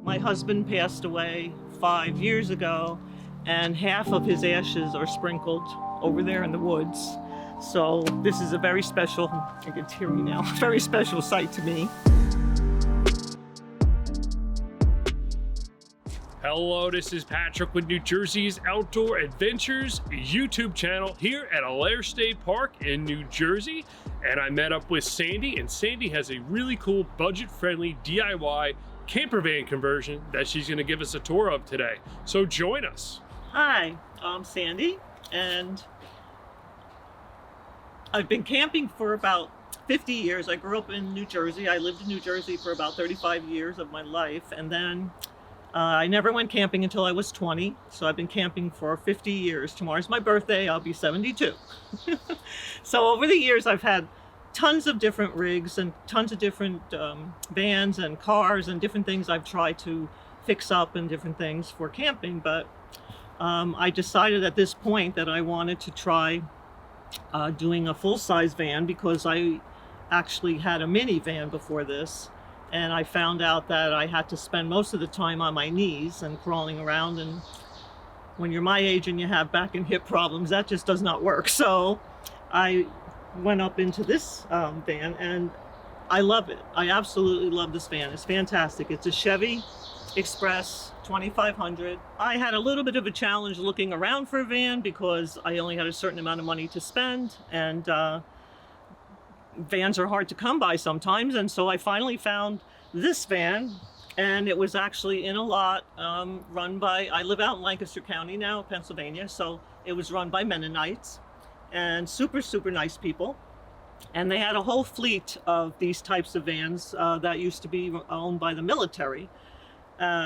My husband passed away 5 years ago, and half of his ashes are sprinkled over there in the woods. So this is a very special, I get teary now, very special sight to me. Hello, this is Patrick with New Jersey's Outdoor Adventures YouTube channel here at Allaire State Park in New Jersey. And I met up with Sandy, and Sandy has a really cool budget-friendly DIY campervan conversion that she's gonna give us a tour of today. So join us. Hi, I'm Sandy, and I've been camping for about 50 years. I grew up in New Jersey. I lived in New Jersey for about 35 years of my life, and then I never went camping until I was 20, so I've been camping for 50 years. Tomorrow's my birthday, I'll be 72. So over the years, I've had tons of different rigs and tons of different vans and cars and different things I've tried to fix up and different things for camping, but I decided at this point that I wanted to try doing a full-size van, because I actually had a minivan before this. And I found out that I had to spend most of the time on my knees and crawling around. And when you're my age and you have back and hip problems, that just does not work. So I went up into this van, and I love it. I absolutely love this van. It's fantastic. It's a Chevy Express 2500. I had a little bit of a challenge looking around for a van because I only had a certain amount of money to spend, and vans are hard to come by sometimes, and so I finally found this van, and it was actually in a lot run by, I live out in Lancaster County now, Pennsylvania, so it was run by Mennonites, and super nice people, and they had a whole fleet of these types of vans that used to be owned by the military.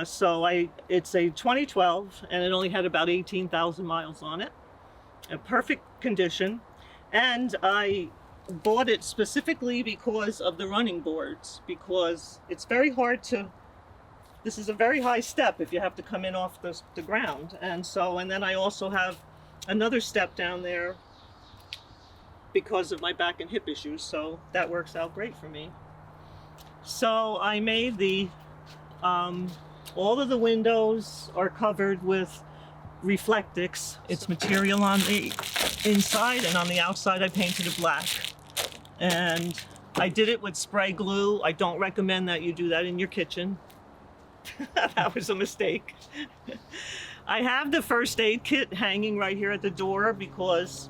So it's a 2012, and it only had about 18,000 miles on it, in perfect condition, and I bought it specifically because of the running boards, because it's very hard to, this is a very high step if you have to come in off the ground, and then I also have another step down there because of my back and hip issues, so that works out great for me. So I made the all of the windows are covered with Reflectix. It's material on the inside, and on the outside I painted it black. And I did it with spray glue. I don't recommend that you do that in your kitchen. That was a mistake. I have the first aid kit hanging right here at the door because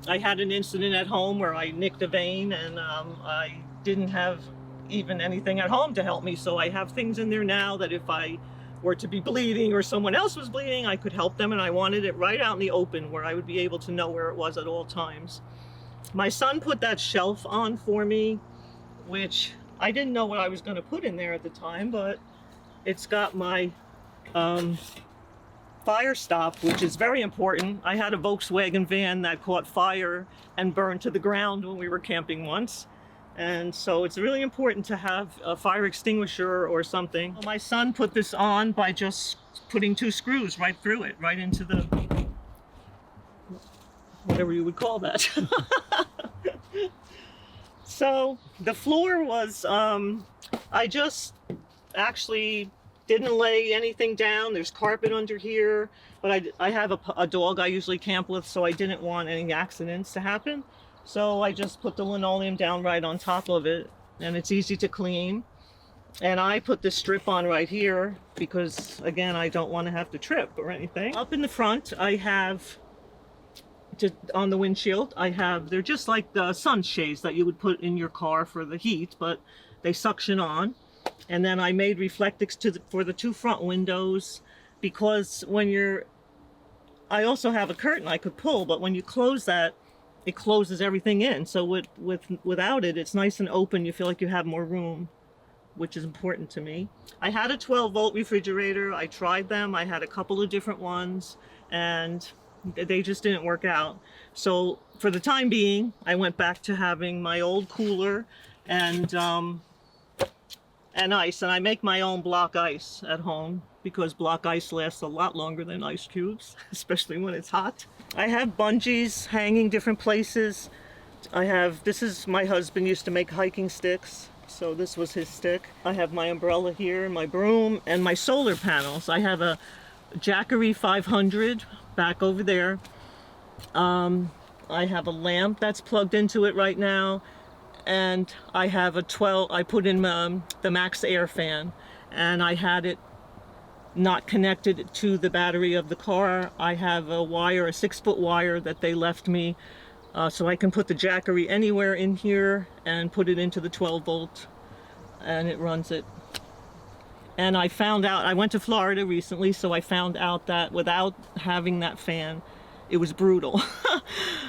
I had an incident at home where I nicked a vein, and I didn't have even anything at home to help me. So I have things in there now that if I were to be bleeding or someone else was bleeding, I could help them, and I wanted it right out in the open where I would be able to know where it was at all times. My son put that shelf on for me, which I didn't know what I was going to put in there at the time, but it's got my fire stop, which is very important. I had a Volkswagen van that caught fire and burned to the ground when we were camping once, and so it's really important to have a fire extinguisher or something. My son put this on by just putting 2 screws right through it, right into the, whatever you would call that. So the floor was, I just actually didn't lay anything down. There's carpet under here, but I have a dog I usually camp with, so I didn't want any accidents to happen. So I just put the linoleum down right on top of it, and it's easy to clean. And I put this strip on right here because, again, I don't want to have to trip or anything. Up in the front, I have, on the windshield, they're just like the sunshades that you would put in your car for the heat, but they suction on. And then I made Reflectix for the 2 front windows, because I also have a curtain I could pull, but when you close that, it closes everything in. So without it, it's nice and open. You feel like you have more room, which is important to me. I had a 12-volt refrigerator. I tried them. I had a couple of different ones, and they just didn't work out. So for the time being, I went back to having my old cooler and ice, and I make my own block ice at home because block ice lasts a lot longer than ice cubes, especially when it's hot. I have bungees hanging different places. This is, my husband used to make hiking sticks, So this was his stick. I have my umbrella here, my broom, and my solar panels. I have a Jackery 500 back over there. I have a lamp that's plugged into it right now, and I have a 12, I put in the Max Air fan, and I had it not connected to the battery of the car. I have a wire, a 6-foot wire that they left me, so I can put the Jackery anywhere in here and put it into the 12 volt, and it runs it. And I found out, I went to Florida recently, so I found out that without having that fan, it was brutal.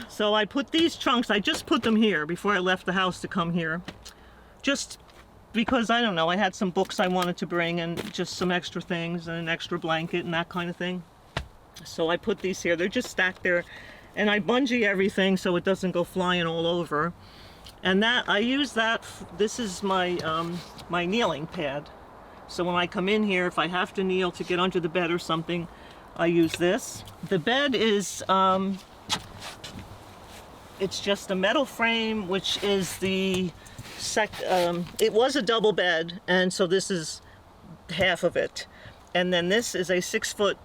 So I put these trunks, I just put them here before I left the house to come here. Just because, I don't know, I had some books I wanted to bring and just some extra things and an extra blanket and that kind of thing. So I put these here, they're just stacked there. And I bungee everything so it doesn't go flying all over. And that, I use that, this is my, my kneeling pad. So when I come in here, if I have to kneel to get under the bed or something, I use this. The bed is, it's just a metal frame, which is the it was a double bed, and so this is half of it. And then this is a 6-foot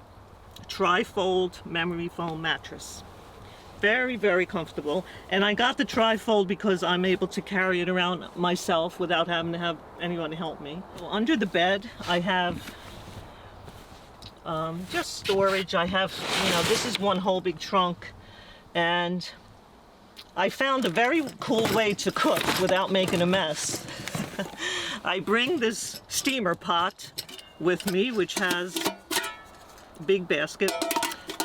tri-fold memory foam mattress. Very, very comfortable. And I got the tri-fold because I'm able to carry it around myself without having to have anyone help me. Well, under the bed, I have just storage. I have, you know, this is one whole big trunk, and I found a very cool way to cook without making a mess. I bring this steamer pot with me, which has a big basket,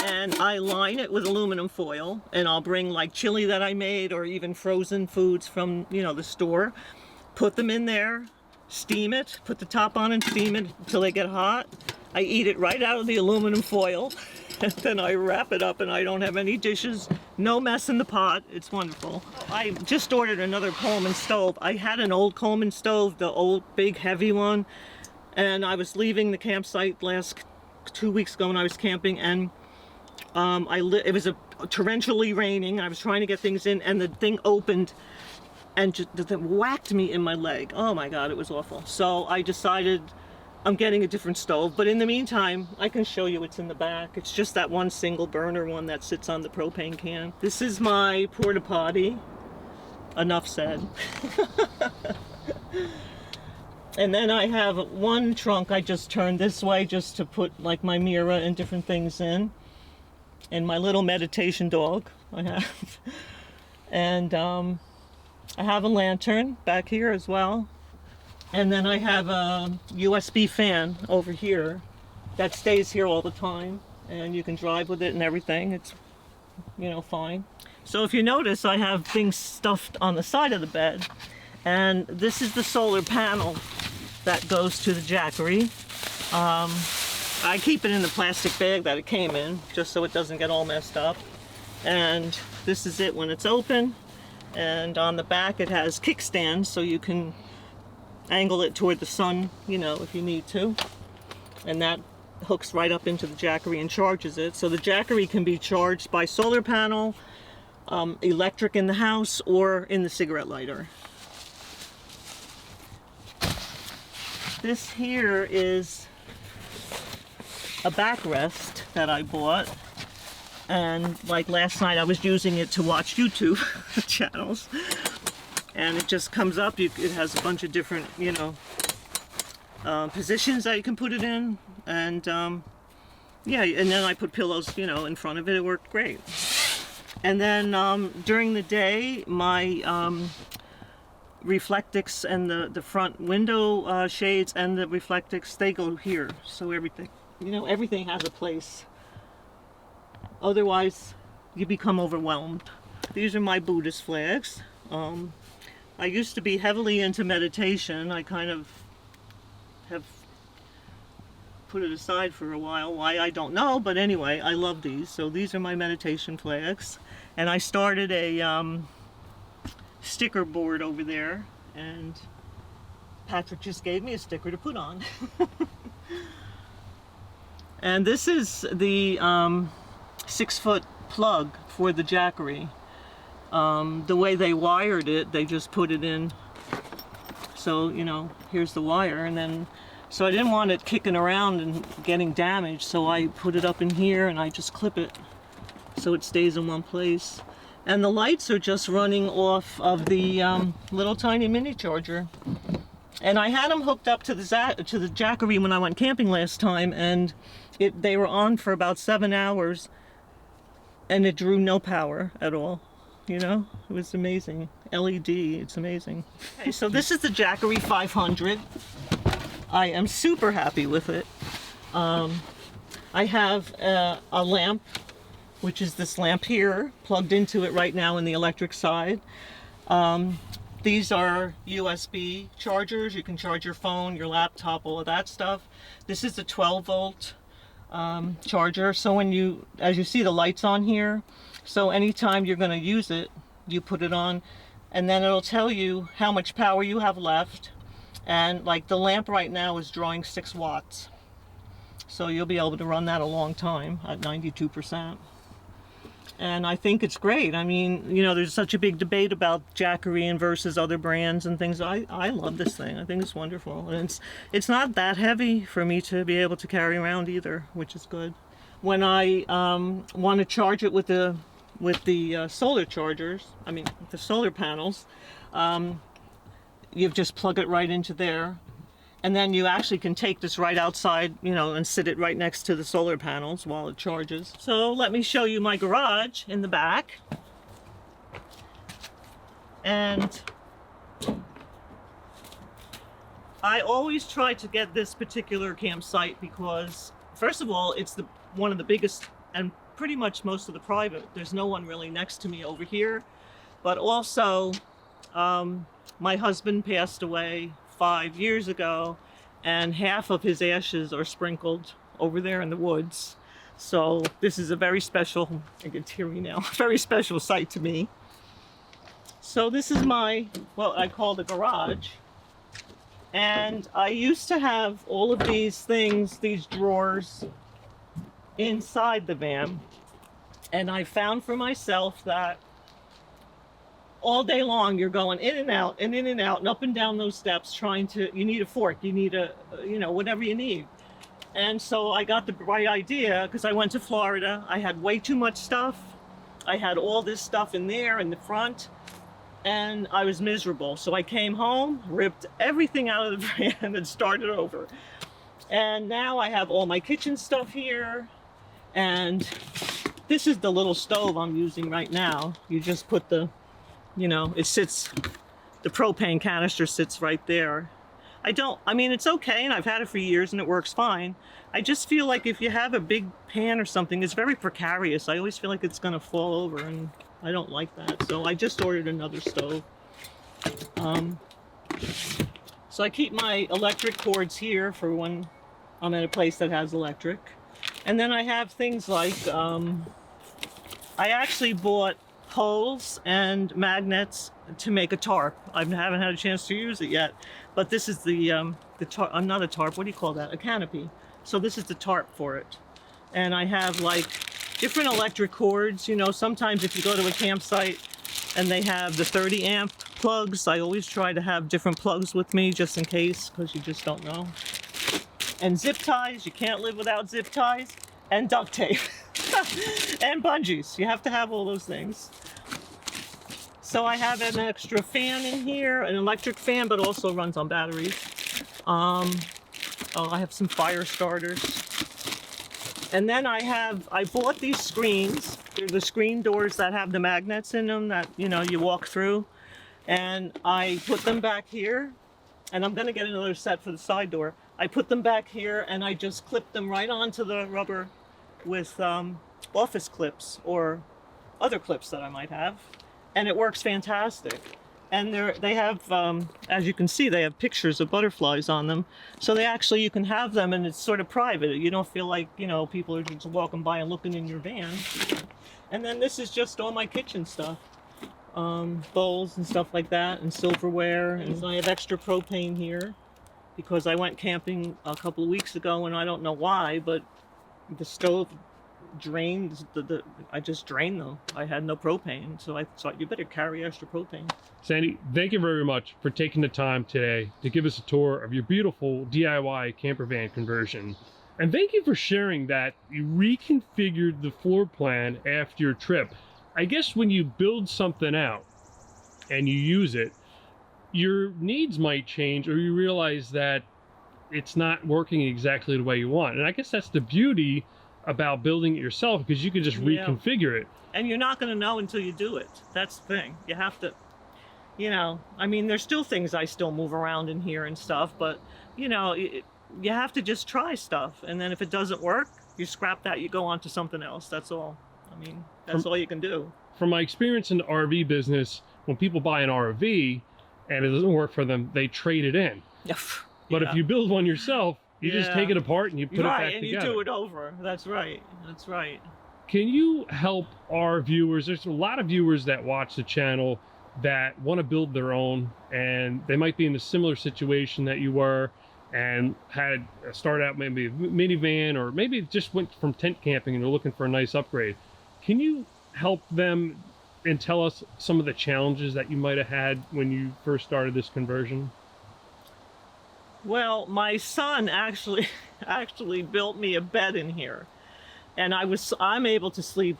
and I line it with aluminum foil, and I'll bring like chili that I made or even frozen foods from, you know, the store, put them in there, steam it, put the top on and steam it until they get hot. I eat it right out of the aluminum foil, and then I wrap it up, and I don't have any dishes, no mess in the pot. It's wonderful. I just ordered another Coleman stove. I had an old Coleman stove, the old big heavy one, and I was leaving the campsite last 2 weeks ago when I was camping, and it was torrentially raining. I was trying to get things in, and the thing opened and just whacked me in my leg. Oh my God, it was awful. So I decided I'm getting a different stove, but in the meantime, I can show you what's in the back. It's just that one single burner one that sits on the propane can. This is my porta potty. Enough said. And then I have one trunk I just turned this way just to put like my mirror and different things in. And my little meditation dog I have. And I have a lantern back here as well. And then I have a USB fan over here that stays here all the time, and you can drive with it and everything. It's, you know, fine. So if you notice, I have things stuffed on the side of the bed, and this is the solar panel that goes to the Jackery. I keep it in the plastic bag that it came in, just so it doesn't get all messed up. And this is it when it's open, and on the back it has kickstands, so you can angle it toward the sun, you know, if you need to. And that hooks right up into the Jackery and charges it. So the Jackery can be charged by solar panel, electric in the house, or in the cigarette lighter. This here is a backrest that I bought. And like last night I was using it to watch YouTube channels. And it just comes up, it has a bunch of different, you know, positions that you can put it in. And yeah, and then I put pillows, you know, in front of it. It worked great. And then during the day, my Reflectix and the front window shades and the Reflectix, they go here. So everything, you know, everything has a place. Otherwise, you become overwhelmed. These are my Buddhist flags. I used to be heavily into meditation. I kind of have put it aside for a while. Why, I don't know, but anyway, I love these. So these are my meditation flags. And I started a sticker board over there, and Patrick just gave me a sticker to put on. And this is the 6-foot plug for the Jackery. The way they wired it, they just put it in So, you know, here's the wire, and then, so I didn't want it kicking around and getting damaged, so I put it up in here and I just clip it so it stays in one place. And the lights are just running off of the little tiny mini charger. And I had them hooked up to the Jackery when I went camping last time, and they were on for about 7 hours, and it drew no power at all. You know, it was amazing. LED, it's amazing. Okay, so this is the Jackery 500. I am super happy with it. I have a lamp, which is this lamp here, plugged into it right now in the electric side. These are USB chargers. You can charge your phone, your laptop, all of that stuff. This is a 12-volt charger. So when you, as you see the lights on here, so anytime you're going to use it, you put it on, and then it'll tell you how much power you have left. And like the lamp right now is drawing 6 watts. So you'll be able to run that a long time at 92%. And I think it's great. I mean, you know, there's such a big debate about Jackery versus other brands and things. I love this thing. I think it's wonderful. And it's not that heavy for me to be able to carry around either, which is good. When I want to charge it with the solar chargers, I mean the solar panels, you just plug it right into there. And then you actually can take this right outside, you know, and sit it right next to the solar panels while it charges. So let me show you my garage in the back. And I always try to get this particular campsite because, first of all, it's one of the biggest and pretty much most of the private. There's no one really next to me over here. But also, my husband passed away 5 years ago, and half of his ashes are sprinkled over there in the woods. So this is a very special, I get teary now, very special site to me. So this is my, what I call the garage. And I used to have all of these things, these drawers, inside the van. And I found for myself that all day long you're going in and out and in and out and up and down those steps trying to, you need a fork, you need a, you know, whatever you need. And so I got the right idea because I went to Florida. I had way too much stuff. I had all this stuff in there in the front and I was miserable. So I came home, ripped everything out of the van and started over. And now I have all my kitchen stuff here. And this is the little stove I'm using right now. You just put the, you know, it sits, the propane canister sits right there. I mean, it's okay, and I've had it for years and it works fine. I just feel like if you have a big pan or something, it's very precarious. I always feel like it's gonna fall over, and I don't like that. So I just ordered another stove. So I keep my electric cords here for when I'm at a place that has electric. And then I have things like, I actually bought poles and magnets to make a tarp. I haven't had a chance to use it yet, but this is the tarp, not a tarp, what do you call that? A canopy. So this is the tarp for it. And I have like different electric cords. You know, sometimes if you go to a campsite and they have the 30 amp plugs, I always try to have different plugs with me just in case, because you just don't know. And zip ties, you can't live without zip ties, and duct tape. And bungees, you have to have all those things. So I have an extra fan in here, an electric fan, but also runs on batteries. Oh, I have some fire starters. And then I bought these screens. They're the screen doors that have the magnets in them that, you know, you walk through. And I put them back here, and I'm gonna get another set for the side door. I put them back here and I just clip them right onto the rubber with office clips or other clips that I might have, and it works fantastic. And they have, as you can see, they have pictures of butterflies on them, so you can have them and it's sort of private. You don't feel like, you know, people are just walking by and looking in your van. And then this is just all my kitchen stuff, bowls and stuff like that, and silverware. And I have extra propane here because I went camping a couple of weeks ago, and I don't know why, but the stove drained I just drained them. I had no propane, so I thought you better carry extra propane. Sandy, thank you very much for taking the time today to give us a tour of your beautiful DIY camper van conversion. And thank you for sharing that you reconfigured the floor plan after your trip. I guess when you build something out and you use it, your needs might change, or you realize that it's not working exactly the way you want. And I guess that's the beauty about building it yourself, because you can just reconfigure it. And you're not going to know until you do it. That's the thing. You have to, you know, I mean, there's still things I still move around in here and stuff, but, you know, you have to just try stuff. And then if it doesn't work, you scrap that, you go on to something else. That's all. I mean, that's all you can do. From my experience in the RV business, when people buy an RV and it doesn't work for them, they trade it in. But if you build one yourself, you just take it apart and you put it back together. Right, and you do it over. That's right. That's right. Can you help our viewers? There's a lot of viewers that watch the channel that want to build their own, and they might be in a similar situation that you were and had started out maybe a minivan, or maybe just went from tent camping and they're looking for a nice upgrade. Can you help them and tell us some of the challenges that you might have had when you first started this conversion? Well, my son actually built me a bed in here, and I'm able to sleep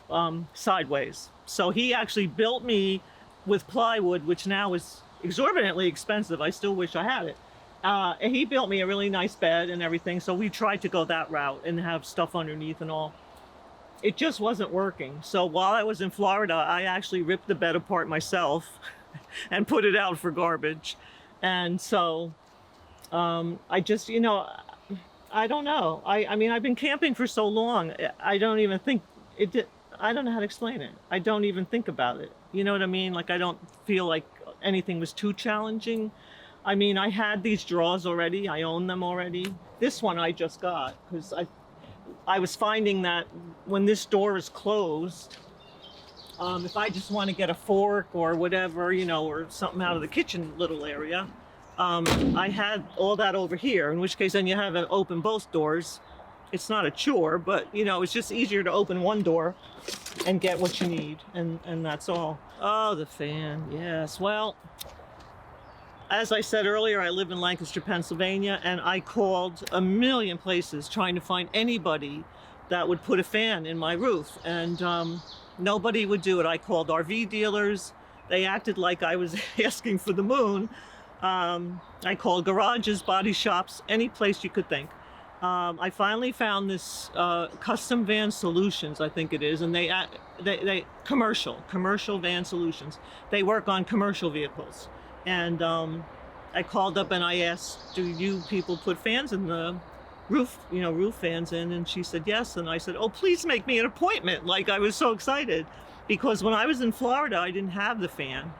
sideways. So he actually built me with plywood, which now is exorbitantly expensive. I still wish I had it. And he built me a really nice bed and everything. So we tried to go that route and have stuff underneath and all. It just wasn't working. So while I was in Florida, I actually ripped the bed apart myself and put it out for garbage. And so I just, you know, I don't know. I mean, I've been camping for so long. I don't even think I don't know how to explain it. I don't even think about it. You know what I mean? Like, I don't feel like anything was too challenging. I mean, I had these drawers already. I own them already. This one I just got because I was finding that when this door is closed, if I just want to get a fork or whatever, you know, or something out of the kitchen little area, I had all that over here, in which case then you have to open both doors. It's not a chore, but, you know, it's just easier to open one door and get what you need, and that's all. Oh, the fan, yes. Well, as I said earlier, I live in Lancaster, Pennsylvania, and I called a million places trying to find anybody that would put a fan in my roof, and nobody would do it. I called RV dealers. They acted like I was asking for the moon. I called garages, body shops, any place you could think. I finally found this Custom Van Solutions, I think it is, and they commercial van solutions. They work on commercial vehicles. And I called up and I asked, do you people put fans in the roof, you know, roof fans in? And she said yes. And I said, oh, please make me an appointment. Like, I was so excited because when I was in Florida, I didn't have the fan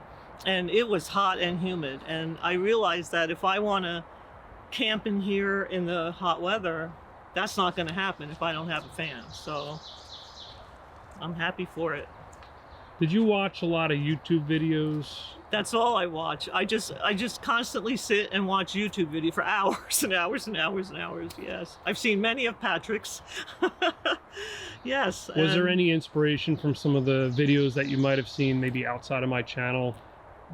and it was hot and humid. And I realized that if I want to camp in here in the hot weather, that's not going to happen if I don't have a fan. So I'm happy for it. Did you watch a lot of YouTube videos? That's all I watch. I just constantly sit and watch YouTube video for hours and hours and hours and hours. Yes, I've seen many of Patrick's. Yes. Was there any inspiration from some of the videos that you might have seen maybe outside of my channel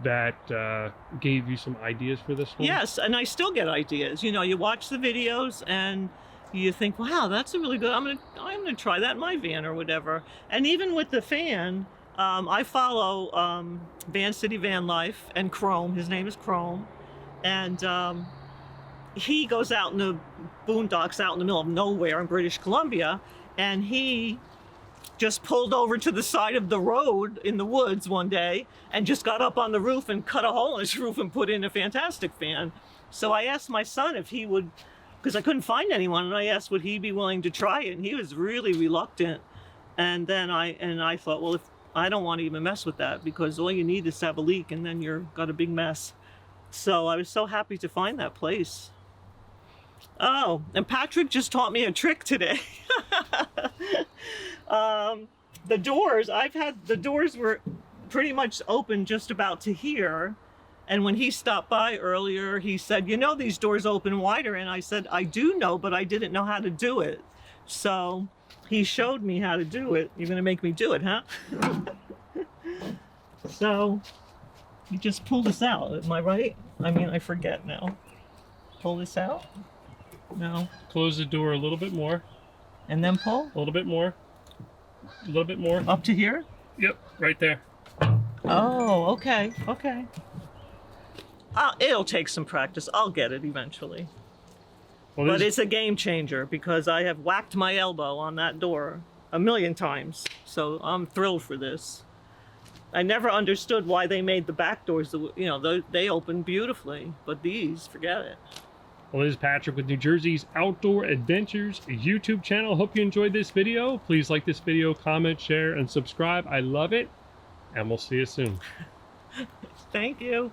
that gave you some ideas for this one? Yes, and I still get ideas. You know, you watch the videos and you think, wow, that's a really good, I'm gonna try that in my van or whatever. And even with the fan, I follow Van City Van Life and Chrome. His name is Chrome, and he goes out in the boondocks, out in the middle of nowhere in British Columbia, and he just pulled over to the side of the road in the woods one day and just got up on the roof and cut a hole in his roof and put in a fantastic fan. So I asked my son if he would, because I couldn't find anyone, and I asked would he be willing to try it, and he was really reluctant. And then I thought, well, if I don't want to even mess with that, because all you need is to have a leak and then you're got a big mess. So I was so happy to find that place. Oh, and Patrick just taught me a trick today. The doors, the doors were pretty much open just about to here. And when he stopped by earlier, he said, you know, these doors open wider. And I said, I do know, but I didn't know how to do it. So he showed me how to do it. You're going to make me do it, huh? So you just pull this out. Am I right? I mean, I forget now. Pull this out? No. Close the door a little bit more. And then pull? A little bit more. A little bit more. Up to here? Yep, right there. Oh, okay, okay. It'll take some practice. I'll get it eventually. Well, But it's a game changer because I have whacked my elbow on that door a million times. So I'm thrilled for this. I never understood why they made the back doors, you know, they open beautifully, but these, forget it. Well, this is Patrick with New Jersey's Outdoor Adventures YouTube channel. Hope you enjoyed this video. Please like this video, comment, share, and subscribe. I love it. And we'll see you soon. Thank you.